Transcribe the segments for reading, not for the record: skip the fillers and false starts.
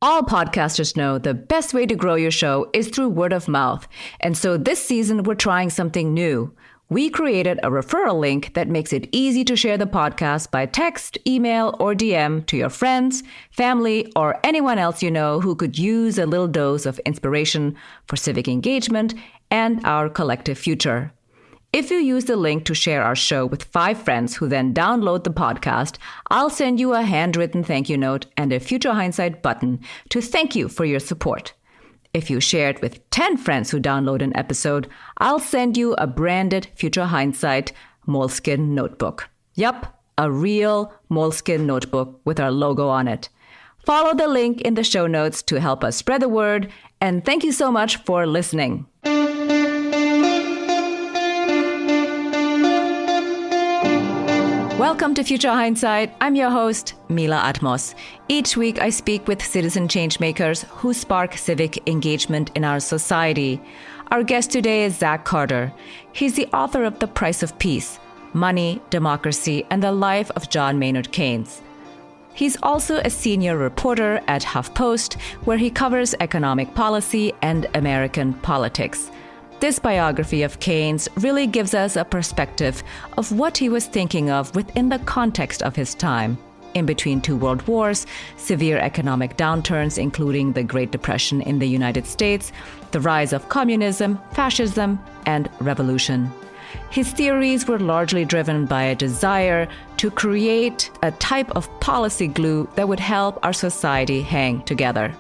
All podcasters know the best way to grow your show is through word of mouth. And so this season, we're trying something new. We created a referral link that makes it easy to share the podcast by text, email, or DM to your friends, family, or anyone else you know who could use a little dose of inspiration for civic engagement and our collective future. If you use the link to share our show with 5 friends who then download the podcast, I'll send you a handwritten thank you note and a Future Hindsight button to thank you for your support. If you share it with 10 friends who download an episode, I'll send you a branded Future Hindsight Moleskine notebook. Yup, a real Moleskine notebook with our logo on it. Follow the link in the show notes to help us spread the word, and thank you so much for listening. Welcome to Future Hindsight. I'm your host, Mila Atmos. Each week, I speak with citizen changemakers who spark civic engagement in our society. Our guest today is Zach Carter. He's the author of The Price of Peace, Money, Democracy, and the Life of John Maynard Keynes. He's also a senior reporter at HuffPost, where he covers economic policy and American politics. This biography of Keynes really gives us a perspective of what he was thinking of within the context of his time. In between 2 world wars, severe economic downturns, including the Great Depression in the United States, the rise of communism, fascism, and revolution. His theories were largely driven by a desire to create a type of policy glue that would help our society hang together.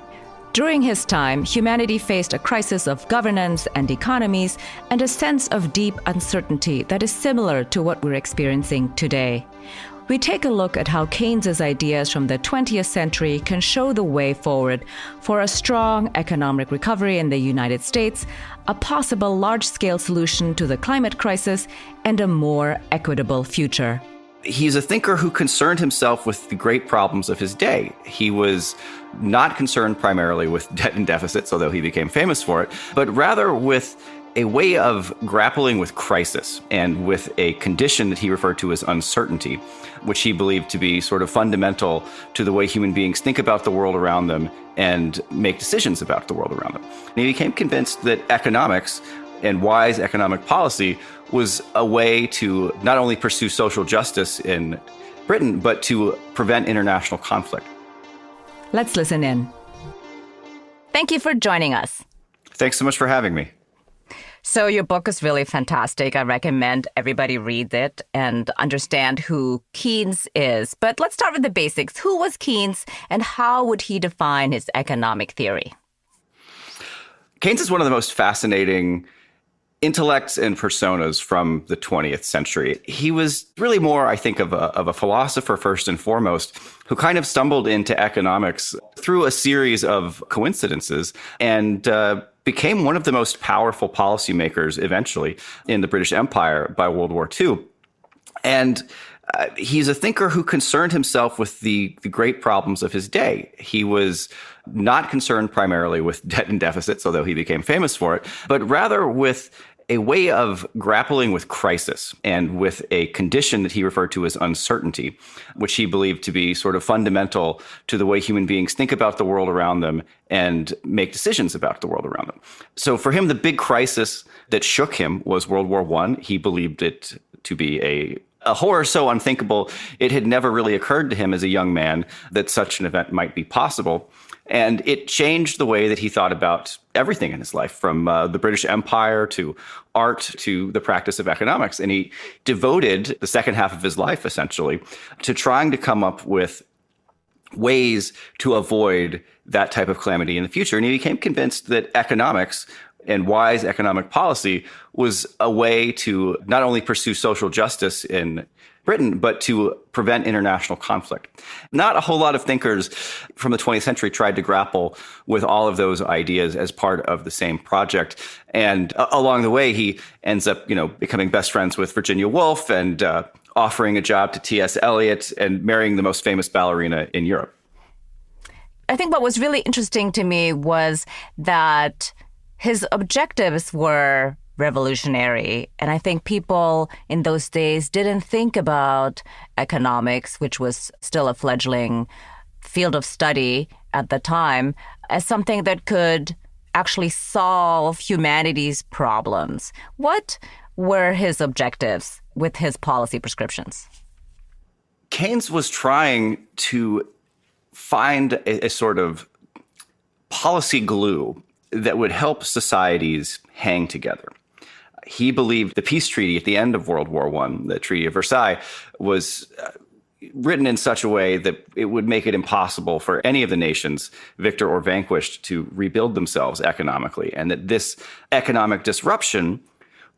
During his time, humanity faced a crisis of governance and economies and a sense of deep uncertainty that is similar to what we're experiencing today. We take a look at how Keynes's ideas from the 20th century can show the way forward for a strong economic recovery in the United States, a possible large-scale solution to the climate crisis, and a more equitable future. He's a thinker who concerned himself with the great problems of his day. He was not concerned primarily with debt and deficits, although he became famous for it, but rather with a way of grappling with crisis and with a condition that he referred to as uncertainty, which he believed to be sort of fundamental to the way human beings think about the world around them and make decisions about the world around them. And he became convinced that economics and wise economic policy was a way to not only pursue social justice in Britain, but to prevent international conflict. Let's listen in. Thank you for joining us. Thanks so much for having me. So your book is really fantastic. I recommend everybody read it and understand who Keynes is. But let's start with the basics. Who was Keynes and how would he define his economic theory? Keynes is one of the most fascinating intellects and personas from the 20th century. He was really more, I think, of a philosopher first and foremost, who kind of stumbled into economics through a series of coincidences and became one of the most powerful policymakers eventually in the British Empire by World War II. And he's a thinker who concerned himself with the great problems of his day. He was not concerned primarily with debt and deficits, although he became famous for it, but rather with a way of grappling with crisis and with a condition that he referred to as uncertainty, which he believed to be sort of fundamental to the way human beings think about the world around them and make decisions about the world around them. So for him, the big crisis that shook him was World War I. He believed it to be a horror so unthinkable, it had never really occurred to him as a young man that such an event might be possible. And it changed the way that he thought about everything in his life, from the British Empire to art to the practice of economics. And he devoted the second half of his life, essentially, to trying to come up with ways to avoid that type of calamity in the future. And he became convinced that economics and wise economic policy was a way to not only pursue social justice in Britain, but to prevent international conflict. Not a whole lot of thinkers from the 20th century tried to grapple with all of those ideas as part of the same project. And along the way, he ends up, becoming best friends with Virginia Woolf and offering a job to T.S. Eliot and marrying the most famous ballerina in Europe. I think what was really interesting to me was that his objectives were revolutionary. And I think people in those days didn't think about economics, which was still a fledgling field of study at the time as something that could actually solve humanity's problems. What were his objectives with his policy prescriptions? Keynes was trying to find a sort of policy glue that would help societies hang together. He believed the peace treaty at the end of World War I, the Treaty of Versailles, was written in such a way that it would make it impossible for any of the nations, victor or vanquished, to rebuild themselves economically, and that this economic disruption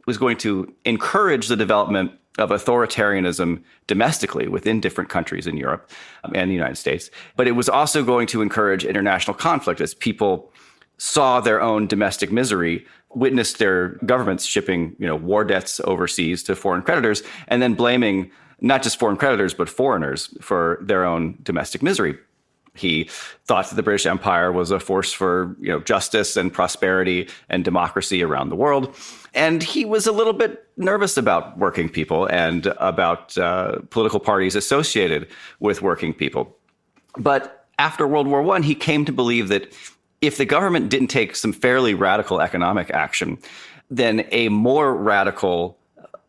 was going to encourage the development of authoritarianism domestically within different countries in Europe and the United States. But it was also going to encourage international conflict as people saw their own domestic misery, witnessed their governments shipping, war debts overseas to foreign creditors, and then blaming not just foreign creditors, but foreigners for their own domestic misery. He thought that the British Empire was a force for, justice and prosperity and democracy around the world. And he was a little bit nervous about working people and about political parties associated with working people. But after World War I, he came to believe that if the government didn't take some fairly radical economic action, then a more radical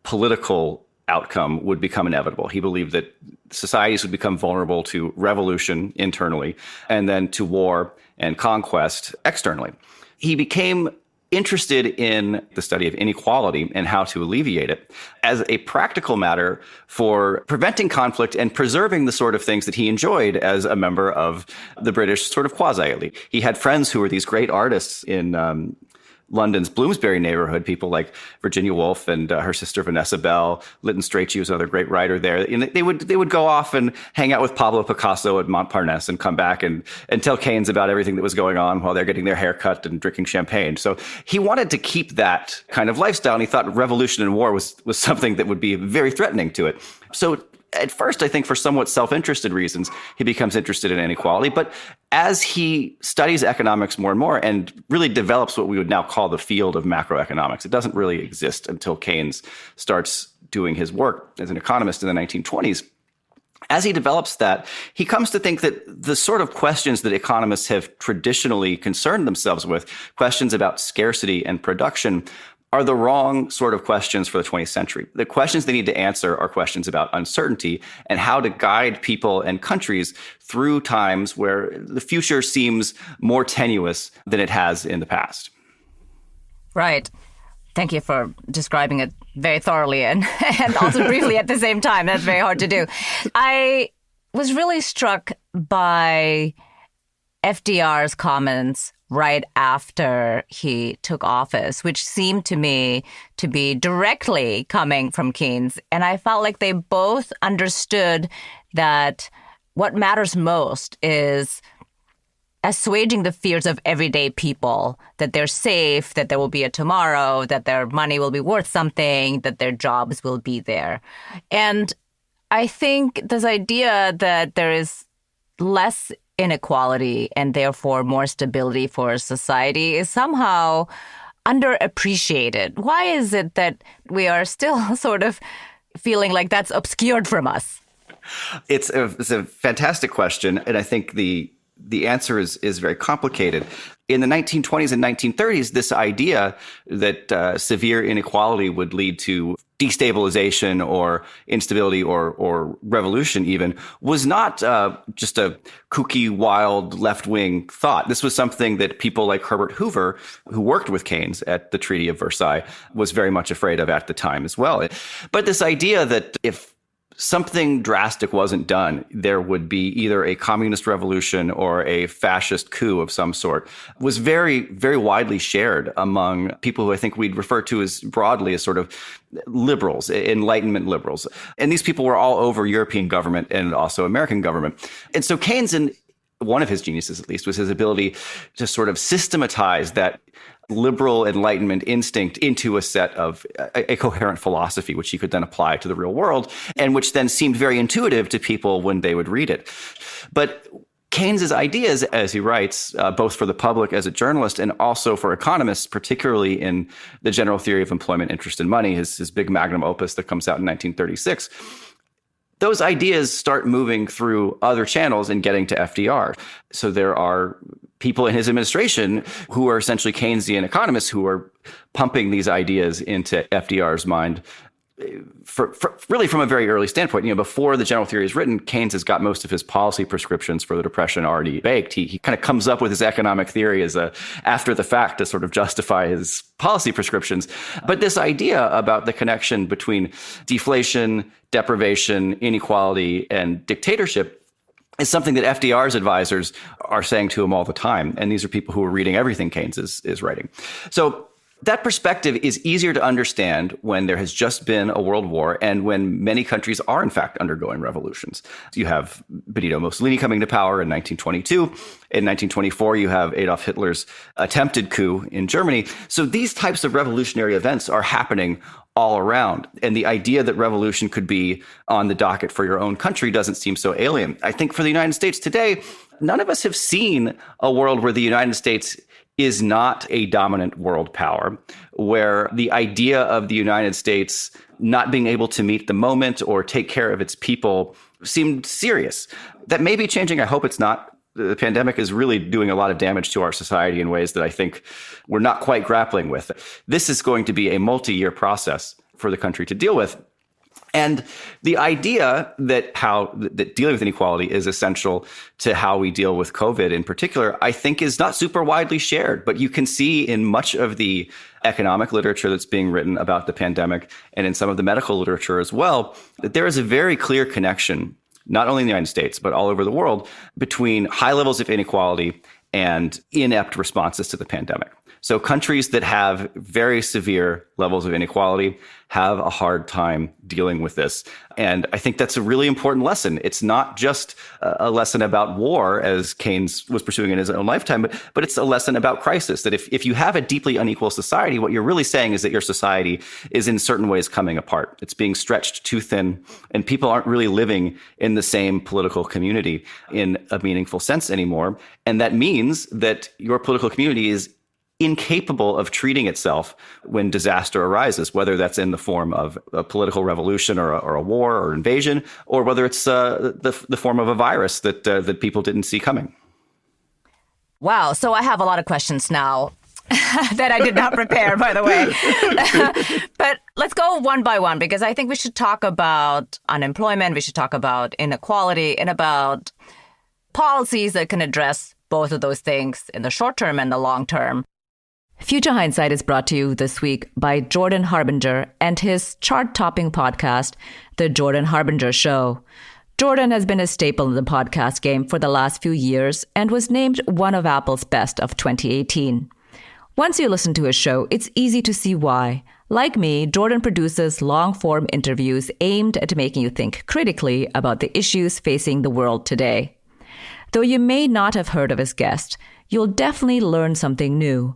political outcome would become inevitable. He believed that societies would become vulnerable to revolution internally and then to war and conquest externally. He became interested in the study of inequality and how to alleviate it as a practical matter for preventing conflict and preserving the sort of things that he enjoyed as a member of the British sort of quasi-elite. He had friends who were these great artists in London's Bloomsbury neighborhood, people like Virginia Woolf and her sister Vanessa Bell, Lytton Strachey was another great writer there. And they would go off and hang out with Pablo Picasso at Montparnasse and come back and tell Keynes about everything that was going on while they're getting their hair cut and drinking champagne. So he wanted to keep that kind of lifestyle, and he thought revolution and war was something that would be very threatening to it. So at first, I think for somewhat self-interested reasons, he becomes interested in inequality. But as he studies economics more and more and really develops what we would now call the field of macroeconomics, it doesn't really exist until Keynes starts doing his work as an economist in the 1920s. As he develops that, he comes to think that the sort of questions that economists have traditionally concerned themselves with, questions about scarcity and production, are the wrong sort of questions for the 20th century. The questions they need to answer are questions about uncertainty and how to guide people and countries through times where the future seems more tenuous than it has in the past. Right. Thank you for describing it very thoroughly and also briefly at the same time. That's very hard to do. I was really struck by FDR's comments right after he took office, which seemed to me to be directly coming from Keynes. And I felt like they both understood that what matters most is assuaging the fears of everyday people, that they're safe, that there will be a tomorrow, that their money will be worth something, that their jobs will be there. And I think this idea that there is less inequality and therefore more stability for society is somehow underappreciated. Why is it that we are still sort of feeling like that's obscured from us? It's a fantastic question, and I think the answer is very complicated. In the 1920s and 1930s, this idea that severe inequality would lead to destabilization or instability or revolution even was not just a kooky, wild left-wing thought. This was something that people like Herbert Hoover, who worked with Keynes at the Treaty of Versailles, was very much afraid of at the time as well. But this idea that if something drastic wasn't done, there would be either a communist revolution or a fascist coup of some sort, was very, very widely shared among people who I think we'd refer to as broadly as sort of liberals, Enlightenment liberals. And these people were all over European government and also American government. And so Keynes, and one of his geniuses at least, was his ability to sort of systematize that liberal Enlightenment instinct into a set of a coherent philosophy, which he could then apply to the real world, and which then seemed very intuitive to people when they would read it. But Keynes's ideas, as he writes, both for the public as a journalist and also for economists, particularly in the General Theory of Employment, Interest, and Money, his big magnum opus that comes out in 1936, those ideas start moving through other channels and getting to FDR. So there are people in his administration who are essentially Keynesian economists who are pumping these ideas into FDR's mind for really from a very early standpoint. Before the general theory is written, Keynes has got most of his policy prescriptions for the Depression already baked. He kind of comes up with his economic theory as after the fact to sort of justify his policy prescriptions. But this idea about the connection between deflation, deprivation, inequality, and dictatorship is something that FDR's advisors are saying to him all the time. And these are people who are reading everything Keynes is writing. So that perspective is easier to understand when there has just been a world war and when many countries are, in fact, undergoing revolutions. You have Benito Mussolini coming to power in 1922. In 1924, you have Adolf Hitler's attempted coup in Germany. So these types of revolutionary events are happening all around. And the idea that revolution could be on the docket for your own country doesn't seem so alien. I think for the United States today, none of us have seen a world where the United States is not a dominant world power, where the idea of the United States not being able to meet the moment or take care of its people seemed serious. That may be changing. I hope it's not. The pandemic is really doing a lot of damage to our society in ways that I think we're not quite grappling with. This is going to be a multi-year process for the country to deal with. And the idea that dealing with inequality is essential to how we deal with COVID in particular, I think is not super widely shared. But you can see in much of the economic literature that's being written about the pandemic and in some of the medical literature as well, that there is a very clear connection, not only in the United States, but all over the world, between high levels of inequality and inept responses to the pandemic. So countries that have very severe levels of inequality have a hard time dealing with this. And I think that's a really important lesson. It's not just a lesson about war, as Keynes was pursuing in his own lifetime, but it's a lesson about crisis, that if you have a deeply unequal society, what you're really saying is that your society is in certain ways coming apart. It's being stretched too thin, and people aren't really living in the same political community in a meaningful sense anymore. And that means that your political community is incapable of treating itself when disaster arises, whether that's in the form of a political revolution or a war or invasion, or whether it's the form of a virus that people didn't see coming. Wow. So I have a lot of questions now that I did not prepare, by the way. But let's go one by one, because I think we should talk about unemployment. We should talk about inequality and about policies that can address both of those things in the short term and the long term. Future Hindsight is brought to you this week by Jordan Harbinger and his chart-topping podcast, The Jordan Harbinger Show. Jordan has been a staple in the podcast game for the last few years and was named one of Apple's best of 2018. Once you listen to his show, it's easy to see why. Like me, Jordan produces long-form interviews aimed at making you think critically about the issues facing the world today. Though you may not have heard of his guest, you'll definitely learn something new.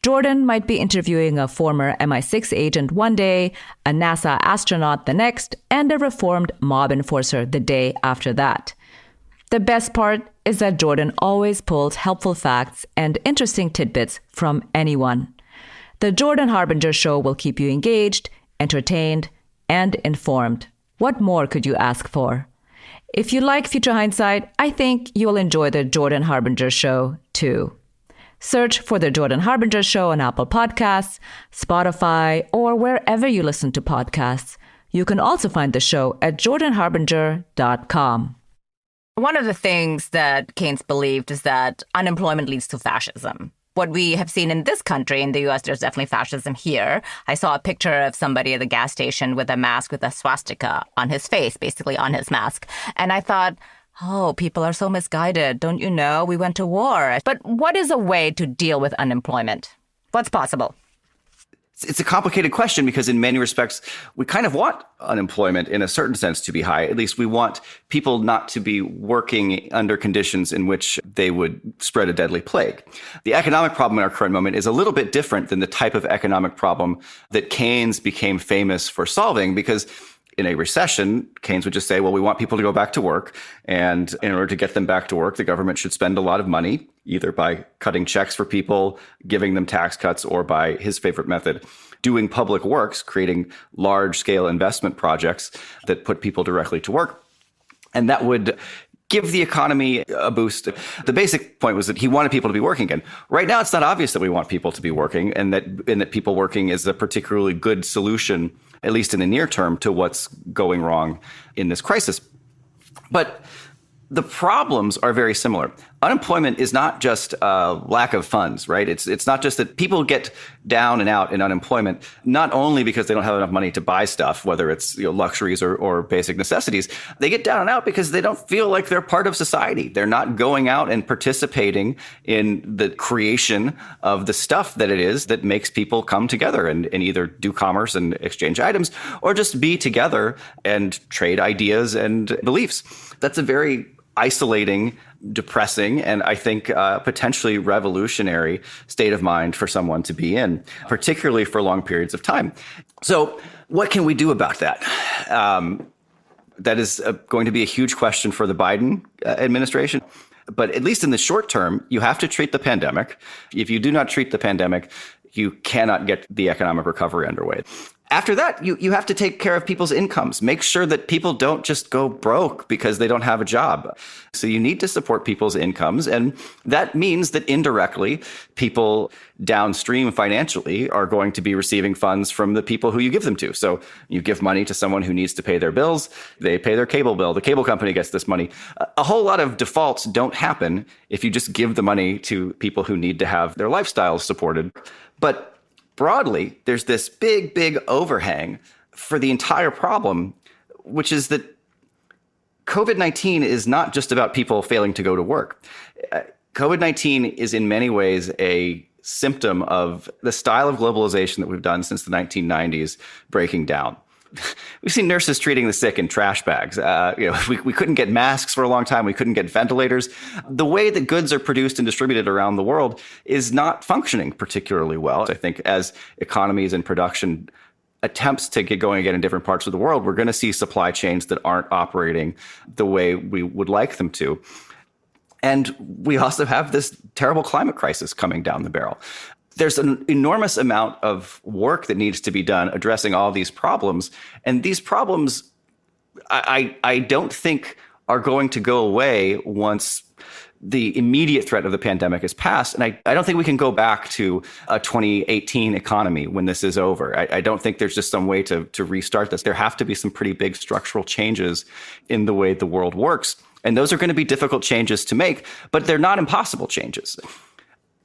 Jordan might be interviewing a former MI6 agent one day, a NASA astronaut the next, and a reformed mob enforcer the day after that. The best part is that Jordan always pulls helpful facts and interesting tidbits from anyone. The Jordan Harbinger Show will keep you engaged, entertained, and informed. What more could you ask for? If you like Future Hindsight, I think you'll enjoy the Jordan Harbinger Show too. Search for The Jordan Harbinger Show on Apple Podcasts, Spotify, or wherever you listen to podcasts. You can also find the show at jordanharbinger.com. One of the things that Keynes believed is that unemployment leads to fascism. What we have seen in this country, in the U.S., there's definitely fascism here. I saw a picture of somebody at the gas station with a mask with a swastika on his face, basically on his mask. And I thought, oh, people are so misguided. Don't you know? We went to war. But what is a way to deal with unemployment? What's possible? It's a complicated question because in many respects, we kind of want unemployment in a certain sense to be high. At least we want people not to be working under conditions in which they would spread a deadly plague. The economic problem in our current moment is a little bit different than the type of economic problem that Keynes became famous for solving, because in a recession, Keynes would just say, well, we want people to go back to work. And in order to get them back to work, the government should spend a lot of money, either by cutting checks for people, giving them tax cuts, or by his favorite method, doing public works, creating large scale investment projects that put people directly to work. And that would give the economy a boost. The basic point was that he wanted people to be working again. Right now, it's not obvious that we want people to be working, and that people working is a particularly good solution, at least in the near term, to what's going wrong in this crisis. But the problems are very similar. Unemployment is not just a lack of funds, right? It's not just that people get down and out in unemployment, not only because they don't have enough money to buy stuff, whether it's luxuries or basic necessities. They get down and out because they don't feel like they're part of society. They're not going out and participating in the creation of the stuff that it is that makes people come together and either do commerce and exchange items or just be together and trade ideas and beliefs. That's a very isolating, depressing, and I think potentially revolutionary state of mind for someone to be in, particularly for long periods of time. So what can we do about that? That is going to be a huge question for the Biden administration. But at least in the short term, you have to treat the pandemic. If you do not treat the pandemic, you cannot get the economic recovery underway. After that, you have to take care of people's incomes. Make sure that people don't just go broke because they don't have a job. So you need to support people's incomes. And that means that indirectly, people downstream financially are going to be receiving funds from the people who you give them to. So you give money to someone who needs to pay their bills. They pay their cable bill. The cable company gets this money. A whole lot of defaults don't happen if you just give the money to people who need to have their lifestyles supported. But broadly, there's this big overhang for the entire problem, which is that COVID-19 is not just about people failing to go to work. COVID-19 is in many ways a symptom of the style of globalization that we've done since the 1990s breaking down. We've seen nurses treating the sick in trash bags. We couldn't get masks for a long time. We couldn't get ventilators. The way that goods are produced and distributed around the world is not functioning particularly well. I think as economies and production attempts to get going again in different parts of the world, we're going to see supply chains that aren't operating the way we would like them to. And we also have this terrible climate crisis coming down the barrel. There's an enormous amount of work that needs to be done addressing all these problems. And these problems, I don't think are going to go away once the immediate threat of the pandemic is past. And I don't think we can go back to a 2018 economy when this is over. I don't think there's just some way to restart this. There have to be some pretty big structural changes in the way the world works. And those are going to be difficult changes to make, but they're not impossible changes.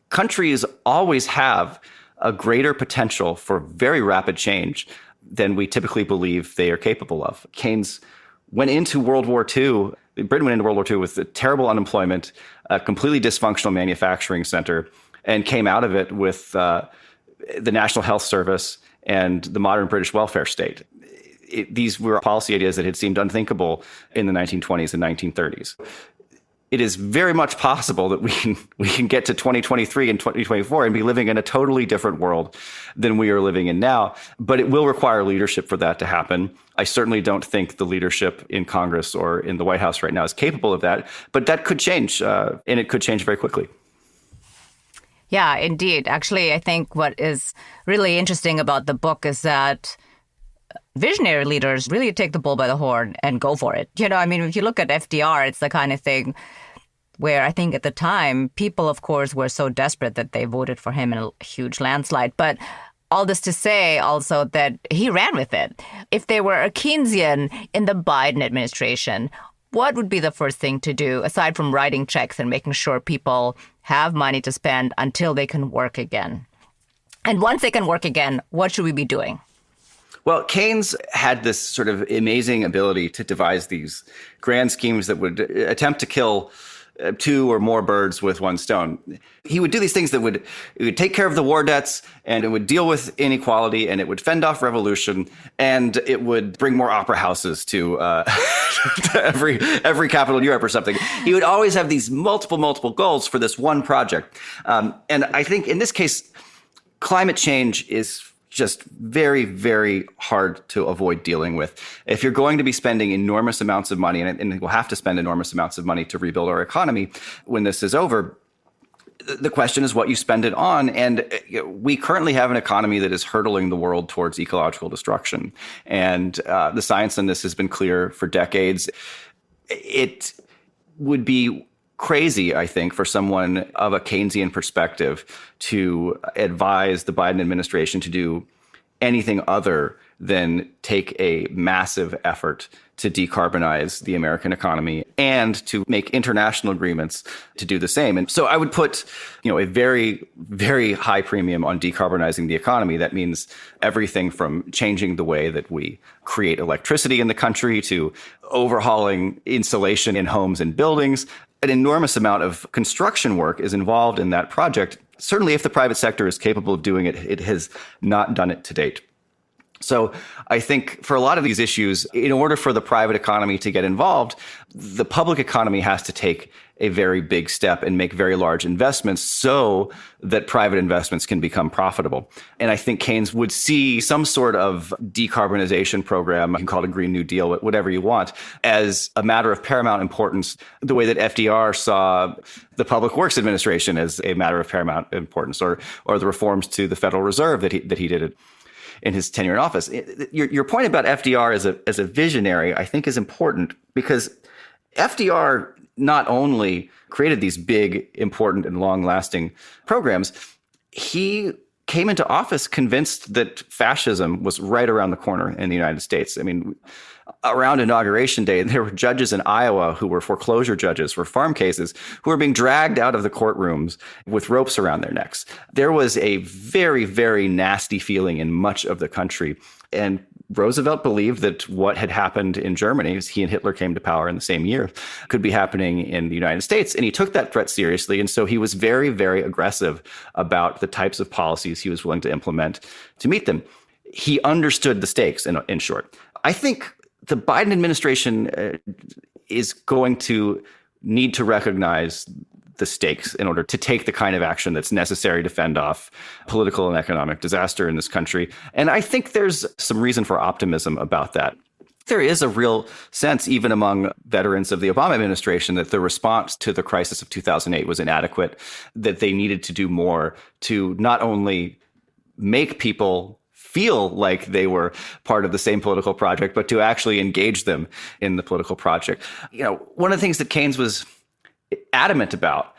Countries always have a greater potential for very rapid change than we typically believe they are capable of. Keynes went into World War II. Britain went into World War II with terrible unemployment, a completely dysfunctional manufacturing center, and came out of it with the National Health Service and the modern British welfare state. These were policy ideas that had seemed unthinkable in the 1920s and 1930s. It is very much possible that we can get to 2023 and 2024 and be living in a totally different world than we are living in now. But it will require leadership for that to happen. I certainly don't think the leadership in Congress or in the White House right now is capable of that. But that could change, and it could change very quickly. Yeah, indeed. Actually, I think what is really interesting about the book is that visionary leaders really take the bull by the horn and go for it. If you look at FDR, it's the kind of thing where I think at the time, people, of course, were so desperate that they voted for him in a huge landslide. But all this to say also that he ran with it. If there were a Keynesian in the Biden administration, what would be the first thing to do, aside from writing checks and making sure people have money to spend until they can work again? And once they can work again, what should we be doing? Well, Keynes had this sort of amazing ability to devise these grand schemes that would attempt to kill two or more birds with one stone. He would do these things that would take care of the war debts, and it would deal with inequality, and it would fend off revolution, and it would bring more opera houses to every capital in Europe or something. He would always have these multiple goals for this one project. And I think in this case, climate change is just very, very hard to avoid dealing with. If you're going to be spending enormous amounts of money, and we'll have to spend enormous amounts of money to rebuild our economy when this is over, the question is what you spend it on. And we currently have an economy that is hurtling the world towards ecological destruction. And the science on this has been clear for decades. it would be crazy, I think, for someone of a Keynesian perspective to advise the Biden administration to do anything other than take a massive effort to decarbonize the American economy and to make international agreements to do the same. And so I would put, a very, very high premium on decarbonizing the economy. That means everything from changing the way that we create electricity in the country to overhauling insulation in homes and buildings. An enormous amount of construction work is involved in that project. Certainly, if the private sector is capable of doing it, it has not done it to date. So I think for a lot of these issues, in order for the private economy to get involved, the public economy has to take a very big step and make very large investments so that private investments can become profitable. And I think Keynes would see some sort of decarbonization program, you can call it a Green New Deal, whatever you want, as a matter of paramount importance, the way that FDR saw the Public Works Administration as a matter of paramount importance, or the reforms to the Federal Reserve that he did in his tenure in office. Your point about FDR as a visionary, I think, is important because FDR not only created these big, important, and long-lasting programs, he came into office convinced that fascism was right around the corner in the United States. I mean, around Inauguration Day, there were judges in Iowa who were foreclosure judges for farm cases who were being dragged out of the courtrooms with ropes around their necks. There was a very, very nasty feeling in much of the country. And Roosevelt believed that what had happened in Germany, as he and Hitler came to power in the same year, could be happening in the United States. And he took that threat seriously. And so he was very, very aggressive about the types of policies he was willing to implement to meet them. He understood the stakes, in short. I think the Biden administration is going to need to recognize the stakes in order to take the kind of action that's necessary to fend off political and economic disaster in this country. And I think there's some reason for optimism about that. There is a real sense, even among veterans of the Obama administration, that the response to the crisis of 2008 was inadequate, that they needed to do more to not only make people feel like they were part of the same political project, but to actually engage them in the political project. One of the things that Keynes was adamant about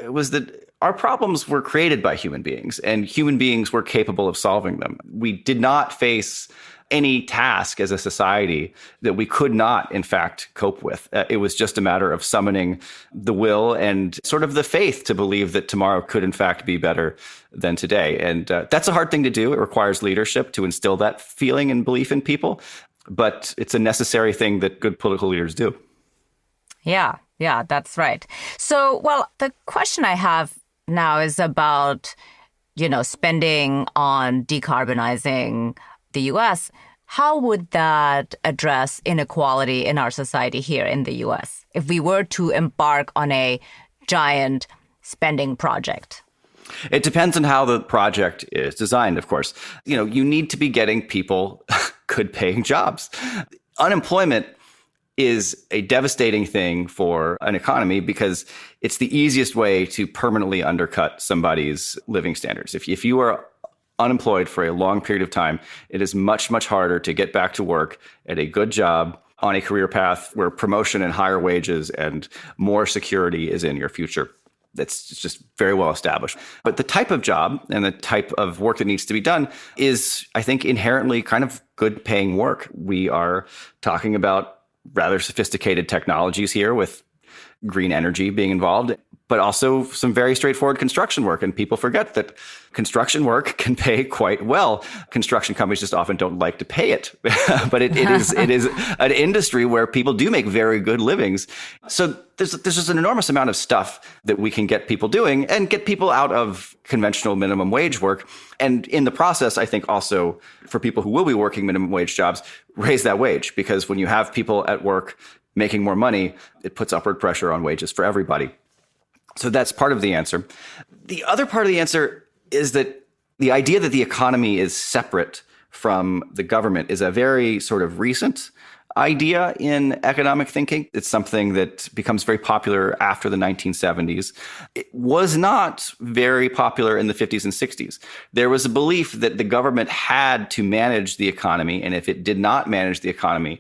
was that our problems were created by human beings, and human beings were capable of solving them. We did not face any task as a society that we could not, in fact, cope with. It was just a matter of summoning the will and sort of the faith to believe that tomorrow could, in fact, be better than today. And that's a hard thing to do. It requires leadership to instill that feeling and belief in people. But it's a necessary thing that good political leaders do. Yeah, that's right. So, the question I have now is about, spending on decarbonizing the U.S. How would that address inequality in our society here in the U.S. if we were to embark on a giant spending project? It depends on how the project is designed, of course. You need to be getting people good paying jobs. Unemployment is a devastating thing for an economy because it's the easiest way to permanently undercut somebody's living standards. If you are unemployed for a long period of time, it is much, much harder to get back to work at a good job on a career path where promotion and higher wages and more security is in your future. That's just very well established. But the type of job and the type of work that needs to be done is, I think, inherently kind of good paying work. We are talking about rather sophisticated technologies here with green energy being involved, but also some very straightforward construction work. And people forget that construction work can pay quite well. Construction companies just often don't like to pay it, but it is an industry where people do make very good livings. So there's just an enormous amount of stuff that we can get people doing and get people out of conventional minimum wage work. And in the process, I think also for people who will be working minimum wage jobs, raise that wage, because when you have people at work making more money, it puts upward pressure on wages for everybody. So that's part of the answer. The other part of the answer is that the idea that the economy is separate from the government is a very sort of recent idea in economic thinking. It's something that becomes very popular after the 1970s. It was not very popular in the 50s and 60s. There was a belief that the government had to manage the economy, and if it did not manage the economy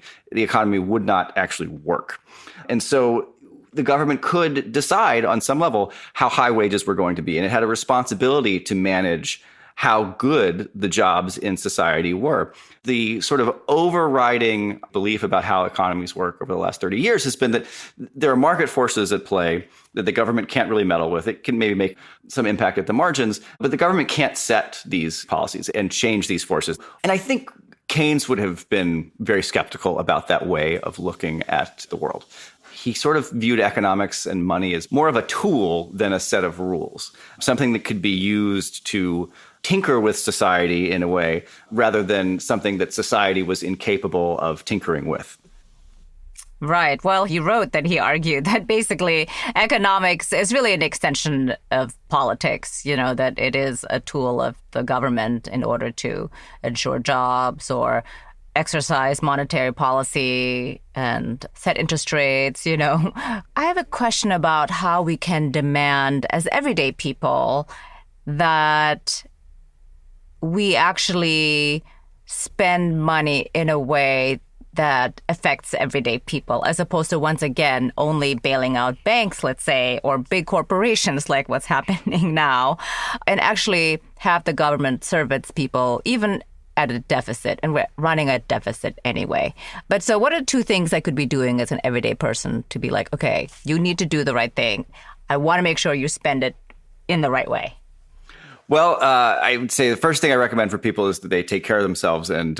would not actually work. And so the government could decide on some level how high wages were going to be. And it had a responsibility to manage how good the jobs in society were. The sort of overriding belief about how economies work over the last 30 years has been that there are market forces at play that the government can't really meddle with. It can maybe make some impact at the margins, but the government can't set these policies and change these forces. And I think Keynes would have been very skeptical about that way of looking at the world. He sort of viewed economics and money as more of a tool than a set of rules, something that could be used to tinker with society in a way rather than something that society was incapable of tinkering with. Right. Well, he wrote that he argued that basically economics is really an extension of politics, that it is a tool of the government in order to ensure jobs or exercise monetary policy and set interest rates, I have a question about how we can demand as everyday people that we actually spend money in a way that affects everyday people, as opposed to, once again, only bailing out banks, let's say, or big corporations like what's happening now, and actually have the government serve its people, even at a deficit, and we're running a deficit anyway. But so what are two things I could be doing as an everyday person to be like, okay, you need to do the right thing. I want to make sure you spend it in the right way. Well, I would say the first thing I recommend for people is that they take care of themselves and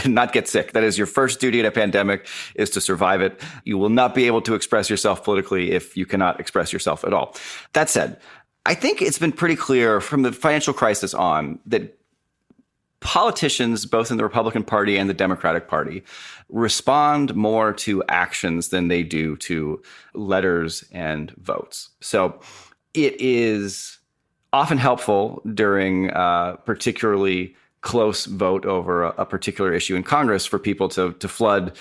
not get sick. That is your first duty in a pandemic, is to survive it. You will not be able to express yourself politically if you cannot express yourself at all. That said, I think it's been pretty clear from the financial crisis on that politicians, both in the Republican Party and the Democratic Party, respond more to actions than they do to letters and votes. So it is often helpful during a particularly close vote over a particular issue in Congress for people to flood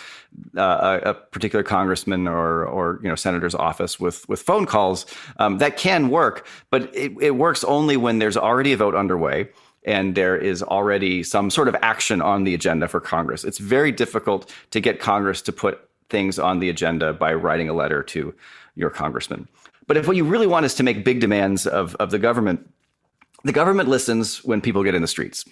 a particular congressman or senator's office with phone calls. That can work, but it works only when there's already a vote underway and there is already some sort of action on the agenda for Congress. It's very difficult to get Congress to put things on the agenda by writing a letter to your congressman. But if what you really want is to make big demands of the government listens when people get in the streets.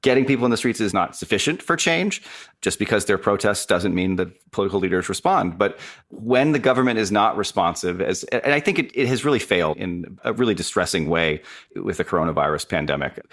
Getting people in the streets is not sufficient for change. Just because there are protests doesn't mean that political leaders respond. But when the government is not responsive, and I think it has really failed in a really distressing way with the coronavirus pandemic.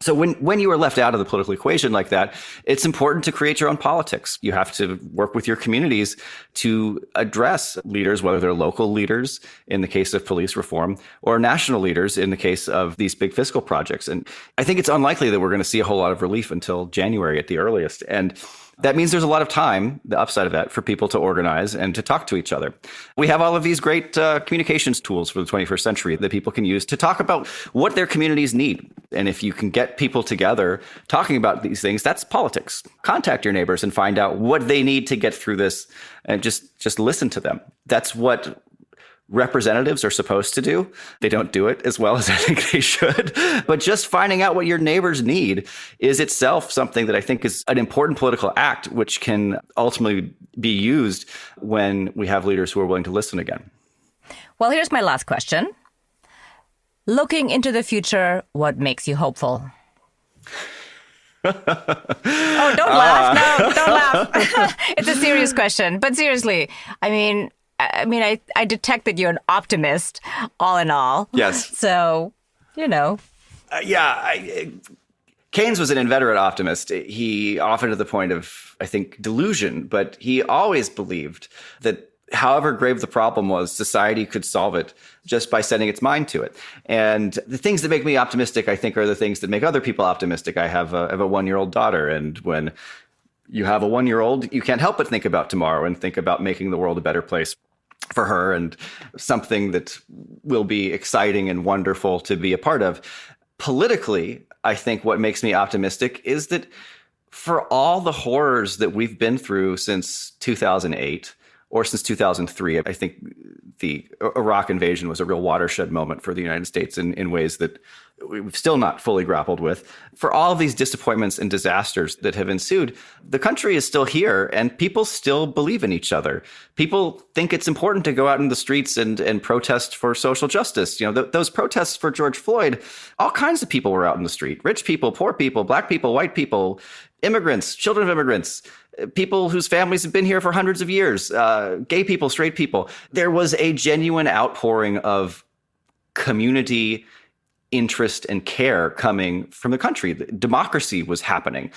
So when you are left out of the political equation like that, it's important to create your own politics. You have to work with your communities to address leaders, whether they're local leaders in the case of police reform or national leaders in the case of these big fiscal projects. And I think it's unlikely that we're going to see a whole lot of relief until January at the earliest. And that means there's a lot of time, the upside of that, for people to organize and to talk to each other. We have all of these great communications tools for the 21st century that people can use to talk about what their communities need. And if you can get people together talking about these things, that's politics. Contact your neighbors and find out what they need to get through this and just listen to them. That's what representatives are supposed to do. They don't do it as well as I think they should. But just finding out what your neighbors need is itself something that I think is an important political act, which can ultimately be used when we have leaders who are willing to listen again. Well, here's my last question. Looking into the future, what makes you hopeful? Oh, don't laugh. No, don't laugh. It's a serious question. But seriously, I detect that you're an optimist, all in all. Yes. So, Keynes was an inveterate optimist. He often to the point of, I think, delusion, but he always believed that however grave the problem was, society could solve it just by setting its mind to it. And the things that make me optimistic, I think, are the things that make other people optimistic. I have a one-year-old daughter, and when you have a one-year-old, you can't help but think about tomorrow and think about making the world a better place for her and something that will be exciting and wonderful to be a part of. Politically, I think what makes me optimistic is that for all the horrors that we've been through since 2008, or since 2003. I think the Iraq invasion was a real watershed moment for the United States in ways that we've still not fully grappled with. For all of these disappointments and disasters that have ensued, the country is still here and people still believe in each other. People think it's important to go out in the streets and protest for social justice. Those protests for George Floyd, all kinds of people were out in the street. Rich people, poor people, black people, white people, immigrants, children of immigrants, people whose families have been here for hundreds of years, gay people, straight people. There was a genuine outpouring of community interest and care coming from the country. Democracy was happening.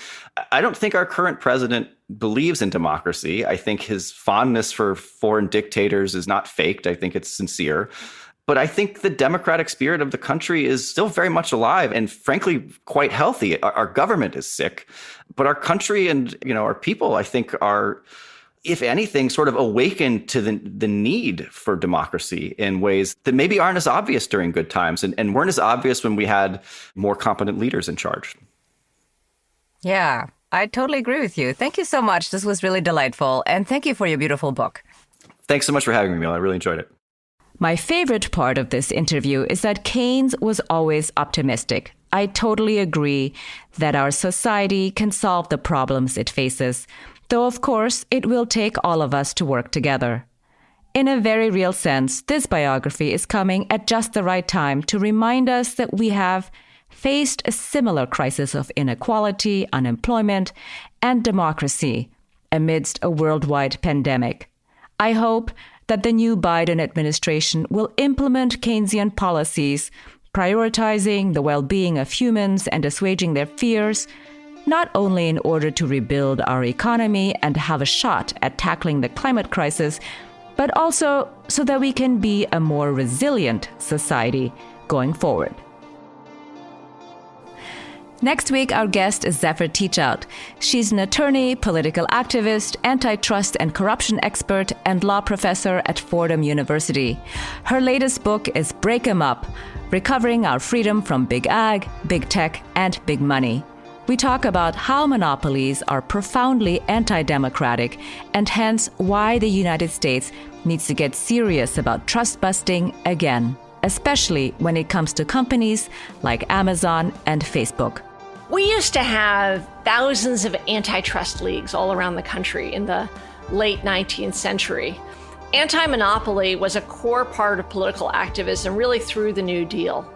I don't think our current president believes in democracy. I think his fondness for foreign dictators is not faked. I think it's sincere. But I think the democratic spirit of the country is still very much alive and frankly quite healthy. Our government is sick, but our country and our people, I think, are, if anything, sort of awakened to the need for democracy in ways that maybe aren't as obvious during good times and weren't as obvious when we had more competent leaders in charge. Yeah, I totally agree with you. Thank you so much. This was really delightful. And thank you for your beautiful book. Thanks so much for having me, Mila. I really enjoyed it. My favorite part of this interview is that Keynes was always optimistic. I totally agree that our society can solve the problems it faces, though of course it will take all of us to work together. In a very real sense, this biography is coming at just the right time to remind us that we have faced a similar crisis of inequality, unemployment, and democracy amidst a worldwide pandemic. I hope that the new Biden administration will implement Keynesian policies, prioritizing the well-being of humans and assuaging their fears, not only in order to rebuild our economy and have a shot at tackling the climate crisis, but also so that we can be a more resilient society going forward. Next week, our guest is Zephyr Teachout. She's an attorney, political activist, antitrust and corruption expert, and law professor at Fordham University. Her latest book is Break 'em Up: Recovering Our Freedom from Big Ag, Big Tech, and Big Money. We talk about how monopolies are profoundly anti-democratic and hence why the United States needs to get serious about trust busting again, especially when it comes to companies like Amazon and Facebook. We used to have thousands of antitrust leagues all around the country in the late 19th century. Anti-monopoly was a core part of political activism really through the New Deal.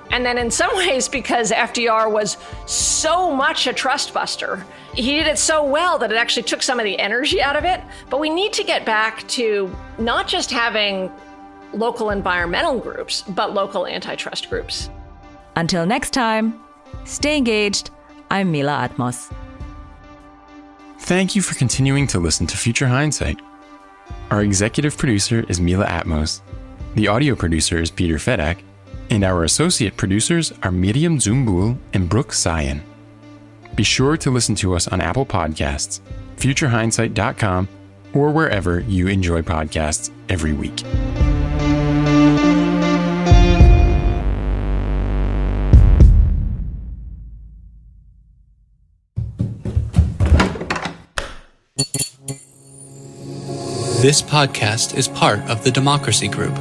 And then in some ways, because FDR was so much a trust buster, he did it so well that it actually took some of the energy out of it. But we need to get back to not just having local environmental groups, but local antitrust groups. Until next time, stay engaged. I'm Mila Atmos. Thank you for continuing to listen to Future Hindsight. Our executive producer is Mila Atmos. The audio producer is Peter Fedak. And our associate producers are Miriam Zumbul and Brooke Sion. Be sure to listen to us on Apple Podcasts, futurehindsight.com, or wherever you enjoy podcasts every week. This podcast is part of the Democracy Group.